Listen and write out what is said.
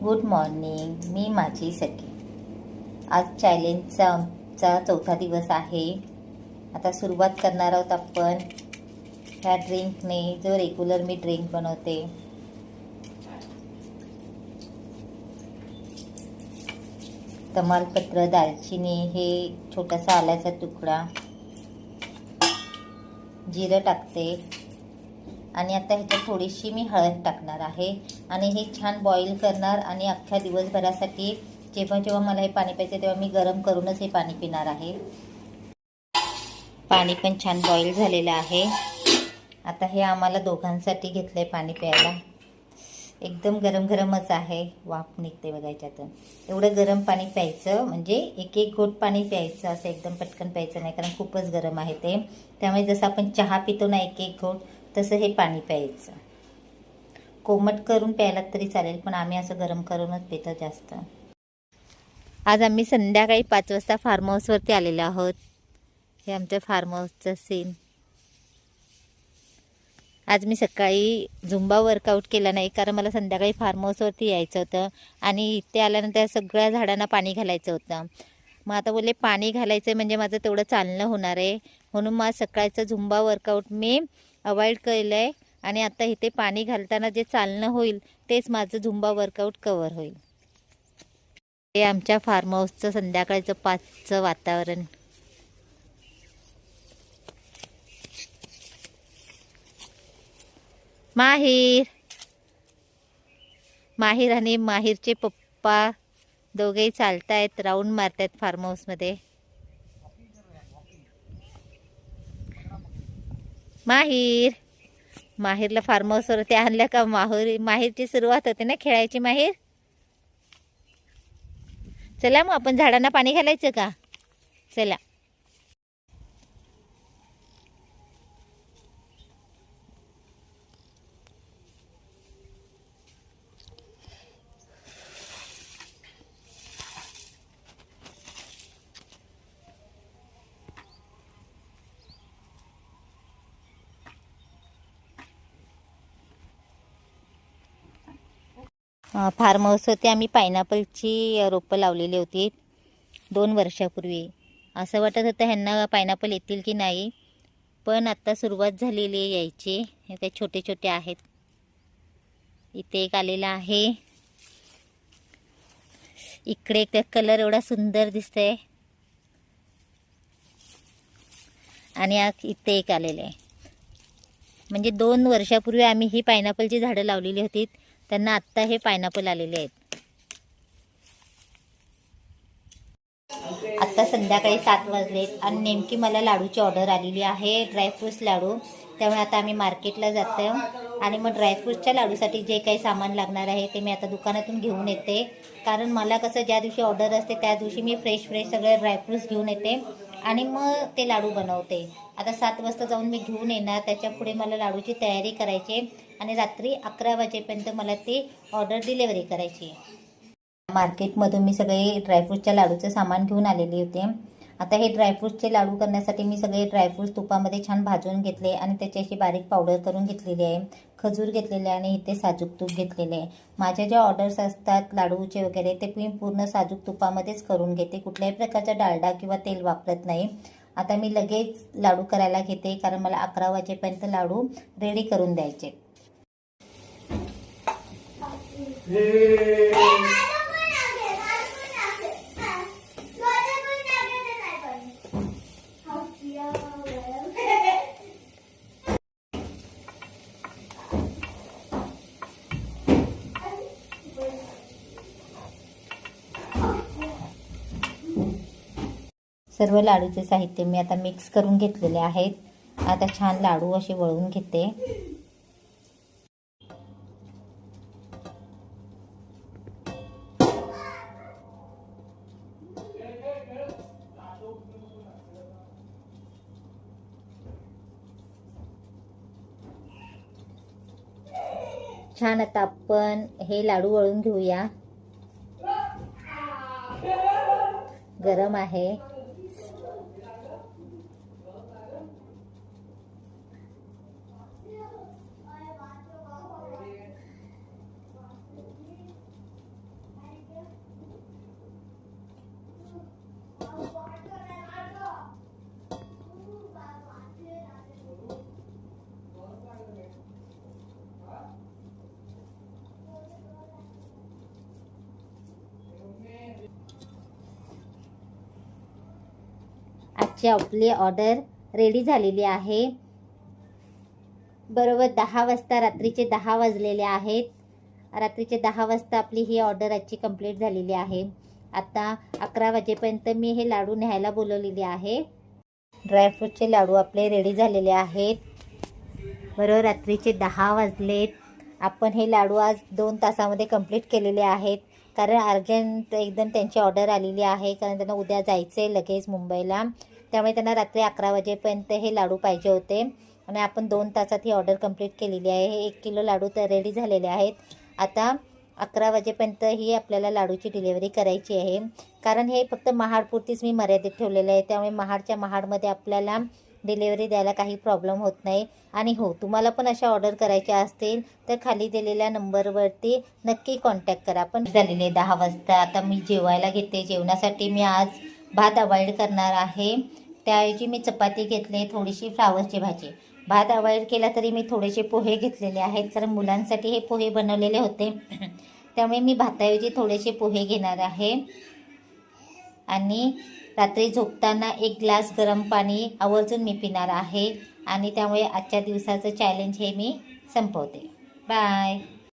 Good morning. मी माझी सखी. आज चॅलेंजचा आमचा चौथा दिवस आहे. आता सुरुवात करणार आहोत आपण ह्या ड्रिंकने, जो रेग्युलर मी ड्रिंक बनवते. तमालपत्र, दालचिनी, हे छोटासा आल्याचा तुकडा, जिरं टाकते आणि आता ह्याच्यात थोडीशी मी हळद टाकणार आहे आणि हे छान बॉईल करणार. आणि अख्ख्या दिवसभरासाठी जेव्हा जेव्हा मला हे पाणी प्यायचं तेव्हा मी गरम करूनच हे पाणी पिणार आहे. पाणी पण छान बॉईल झालेलं आहे. आता हे आम्हाला दोघांसाठी घेतलंय पाणी प्यायला. एकदम गरम गरमच आहे. वाफ निघते बघा याच्यातून. एवढं गरम पाणी प्यायचं, म्हणजे एक एक घोट पाणी प्यायचं. असं एकदम पटकन प्यायचं नाही, कारण खूपच गरम आहे ते. त्यामुळे जसं आपण चहा पितो ना एक एक घोट, तसं हे पाणी प्यायचं. कोमट करून प्यायला तरी चालेल, पण आम्ही असं गरम करूनच पितो जास्त. आज आम्ही संध्याकाळी 5 वाजता फार्म हाऊसवरती आलेलो आहोत. हे आमच्या फार्म हाऊसचं सीन. आज मी सकाळी झुंबा वर्कआउट केला नाही, कारण मला संध्याकाळी फार्म हाऊसवरती यायचं होतं आणि इथे आल्यानंतर सगळ्या झाडांना पाणी घालायचं होतं. मग आता बोलले पाणी घालायचं म्हणजे माझं तेवढं चालणं होणार आहे, म्हणून मग सकाळचं झुंबा वर्कआउट मी अवॉइड केलं आहे. आणि आता इथे पाणी घालताना जे चालणं होईल तेच माझं झुंबा वर्कआउट कवर होईल. हे आमच्या फार्म हाऊसचं संध्याकाळचं 5चं वातावरण. माहीर आणि माहीरचे पप्पा दोघेही चालतायत, राऊंड मारतायत फार्म हाऊसमध्ये. माहीरला फार्म हाऊसवरती आणलं का माहीरची सुरुवात होते ना खेळायची. माहीर, चला मग आपण झाडांना पाणी घालायचं का? चला. फार्म हाऊस होते, आम्ही पायनॅपलची रोपं लावलेली होती 2 वर्षापूर्वी. असं वाटत होतं ह्यांना पायनॅपल येतील की नाही, पण आता सुरुवात झालेली आहे यायची. हे काही छोटे छोटे आहेत. इथे एक आलेला आहे. इकडे एक कलर एवढा सुंदर दिसतंय. आणि इथे एक आलेलं आहे. म्हणजे 2 वर्षापूर्वी आम्ही ही पायनॅपलची झाडं लावलेली होती, त्यांना आत्ता हे पायनॅपल आलेले आहेत. आत्ता संध्याकाळी 7 वाजलेत आणि नेमकी मला लाडूची ऑर्डर आलेली आहे, ड्रायफ्रूट्स लाडू. त्यामुळे आता आम्ही मार्केटला जातो आणि मग ड्रायफ्रूटच्या लाडूसाठी जे काही सामान लागणार आहे ते मी आता दुकानातून घेऊन येते. कारण मला कसं ज्या दिवशी ऑर्डर असते त्या दिवशी मी फ्रेश सगळे ड्रायफ्रूट्स घेऊन येते आणि मग ते लाडू बनवते. आता 7 वाजता जाऊन मी घेऊन येणार. त्याच्या पुढे मला लाडूची तयारी करायची आणि रात्री 11 वाजेपर्यंत मला ती ऑर्डर डिलेवरी करायची. मार्केटमधून मी सगळे ड्रायफ्रूटच्या लाडूचं सामान घेऊन आलेले होते. आता हे ड्रायफ्रूटचे लाडू करण्यासाठी मी सगळे ड्रायफ्रूट्स तुपामध्ये छान भाजून घेतले आणि त्याची अशी बारीक पावडर करून घेतलेली आहे. खजूर घेतलेले आणि इथे साजूक तूप घेतलेले आहे. माझ्या ज्या ऑर्डर्स असतात लाडूचे वगैरे ते मी पूर्ण साजूक तुपामध्येच करून घेते. कुठल्याही प्रकारचा डालडा किंवा तेल वापरत नाही. आता मी लगेच लाडू करायला घेते, कारण मला 11 वाजेपर्यंत लाडू रेडी करून द्यायचे. सर्व लाडूचे साहित्य मी आता मिक्स करून घेतलेले आहेत. आता छान लाडू असे वळून घेते. छान आता आपण हे लाडू वळून घेऊया. गरम आहे. आजची आपली ऑर्डर रेडी झालेली आहे. बरोबर 10 वाजता, रात्रीचे 10 वाजलेले आहेत. रात्रीचे 10 वाजता आपली ही ऑर्डर आजची कंप्लीट झालेली आहे. आता 11 वाजेपर्यंत मी हे लाडू न्यायला बोलवलेले आहे. ड्रायफ्रूटचे लाडू आपले रेडी झालेले आहेत. बरोबर रात्रीचे 10 वाजलेत. आपण हे लाडू आज 2 तासामध्ये कंप्लीट केलेले आहेत. कारण अर्जंट एकदम त्यांची ऑर्डर आलेली आहे. कारण त्यांना उद्या जायचं आहे लगेच मुंबईला. त्यामुळे त्यांना रात्री 11 वाजेपर्यंत हे लाडू पाहिजे होते आणि आपण 2 तासात ही ऑर्डर कंप्लीट केलेली आहे. हे 1 किलो लाडू तर रेडी झालेले आहेत. आता 11 वाजेपर्यंत ही आपल्याला लाडूची डिलेवरी करायची आहे. कारण हे फक्त महाडपुरतीच मी मर्यादित ठेवलेलं आहे. त्यामुळे महाडमध्ये आपल्याला डिलेवरी द्यायला काही प्रॉब्लेम होत नाही. आणि हो, तुम्हाला पण अशा ऑर्डर करायच्या असतील तर खाली दिलेल्या नंबरवरती नक्की कॉन्टॅक्ट करा. पण झालेले 10 वाजता. आता मी जेवायला घेते. जेवणासाठी मी आज भात अवॉइड करणार आहे. त्याऐवजी मी चपाती घेतले, थोडीशी फ्लावरची भाजी. भात अवॉइड केला तरी मी थोडेसे पोहे घेतलेले आहेत. कारण मुलांसाठी हे पोहे बनवलेले होते. त्यामुळे मी भाताऐवजी थोडेसे पोहे घेणार आहे. आणि रात्री झोपताना 1 ग्लास गरम पाणी आवर्जून मी पिणार आहे. आणि त्यामुळे आजच्या दिवसाचं चॅलेंज हे मी संपवते. बाय.